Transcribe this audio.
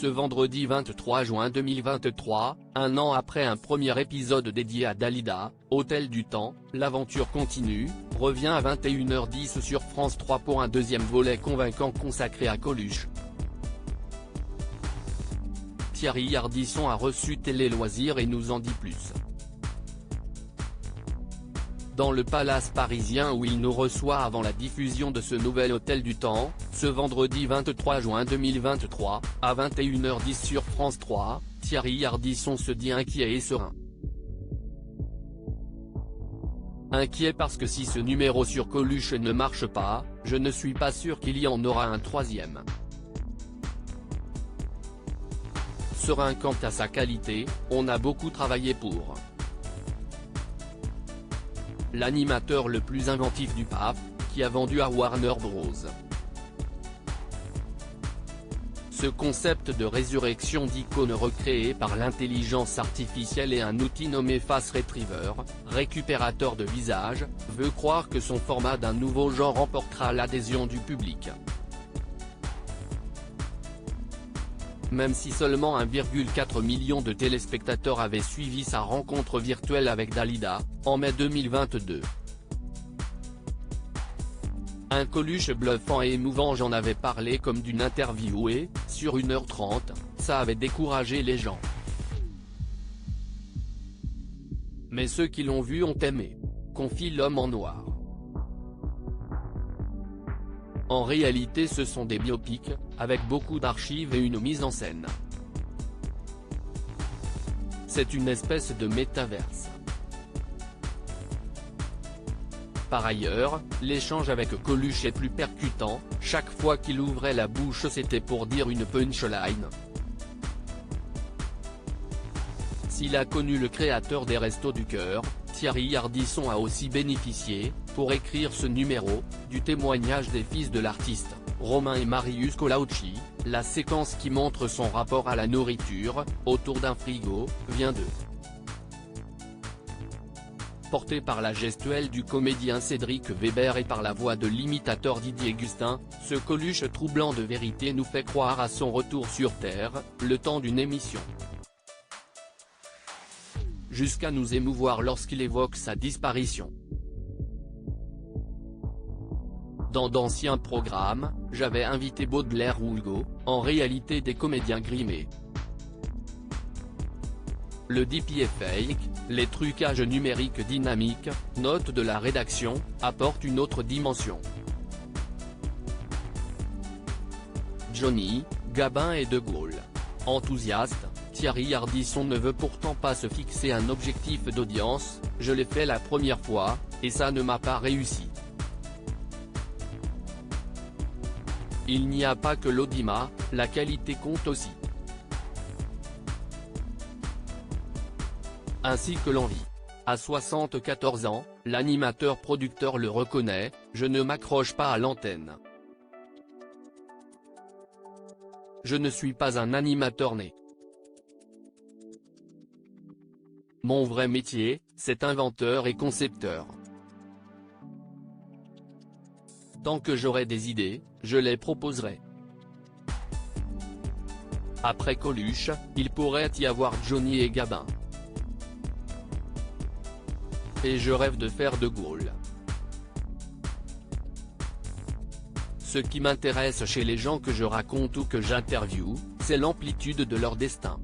Ce vendredi 23 juin 2023, un an après un premier épisode dédié à Dalida, Hôtel du Temps, l'aventure continue, revient à 21h10 sur France 3 pour un deuxième volet convaincant consacré à Coluche. Thierry Ardisson a reçu Télé Loisirs et nous en dit plus. Dans le palace parisien où il nous reçoit avant la diffusion de ce nouvel Hôtel du Temps, ce vendredi 23 juin 2023, à 21h10 sur France 3, Thierry Ardisson se dit inquiet et serein. Inquiet parce que si ce numéro sur Coluche ne marche pas, je ne suis pas sûr qu'il y en aura un troisième. Serein quant à sa qualité, on a beaucoup travaillé pour. L'animateur le plus inventif du PAF, qui a vendu à Warner Bros. Ce concept de résurrection d'icônes recréé par l'intelligence artificielle et un outil nommé Face Retriever, récupérateur de visage, veut croire que son format d'un nouveau genre remportera l'adhésion du public. Même si seulement 1,4 million de téléspectateurs avaient suivi sa rencontre virtuelle avec Dalida, en mai 2022. Un Coluche bluffant et émouvant, j'en avais parlé comme d'une interview et, sur 1h30, ça avait découragé les gens. Mais ceux qui l'ont vu ont aimé. Confie l'homme en noir. En réalité ce sont des biopics, avec beaucoup d'archives et une mise en scène. C'est une espèce de métaverse. Par ailleurs, l'échange avec Coluche est plus percutant, chaque fois qu'il ouvrait la bouche c'était pour dire une punchline. S'il a connu le créateur des Restos du Cœur, Thierry Ardisson a aussi bénéficié, pour écrire ce numéro, du témoignage des fils de l'artiste, Romain et Marius Colaucci. La séquence qui montre son rapport à la nourriture, autour d'un frigo, vient d'eux. Porté par la gestuelle du comédien Cédric Weber et par la voix de l'imitateur Didier Gustin, ce Coluche troublant de vérité nous fait croire à son retour sur Terre, le temps d'une émission. Jusqu'à nous émouvoir lorsqu'il évoque sa disparition. Dans d'anciens programmes, j'avais invité Baudelaire ou Hugo, en réalité des comédiens grimés. Le DP est fake, les trucages numériques dynamiques, note de la rédaction, apportent une autre dimension. Johnny, Gabin et De Gaulle. Enthousiaste, Thierry Ardisson ne veut pourtant pas se fixer un objectif d'audience, je l'ai fait la première fois, et ça ne m'a pas réussi. Il n'y a pas que l'audimat, la qualité compte aussi. Ainsi que l'envie. À 74 ans, l'animateur-producteur le reconnaît, je ne m'accroche pas à l'antenne. Je ne suis pas un animateur né. Mon vrai métier, c'est inventeur et concepteur. Tant que j'aurai des idées, je les proposerai. Après Coluche, il pourrait y avoir Johnny et Gabin. Et je rêve de faire De Gaulle. Ce qui m'intéresse chez les gens que je raconte ou que j'interviewe, c'est l'amplitude de leur destin.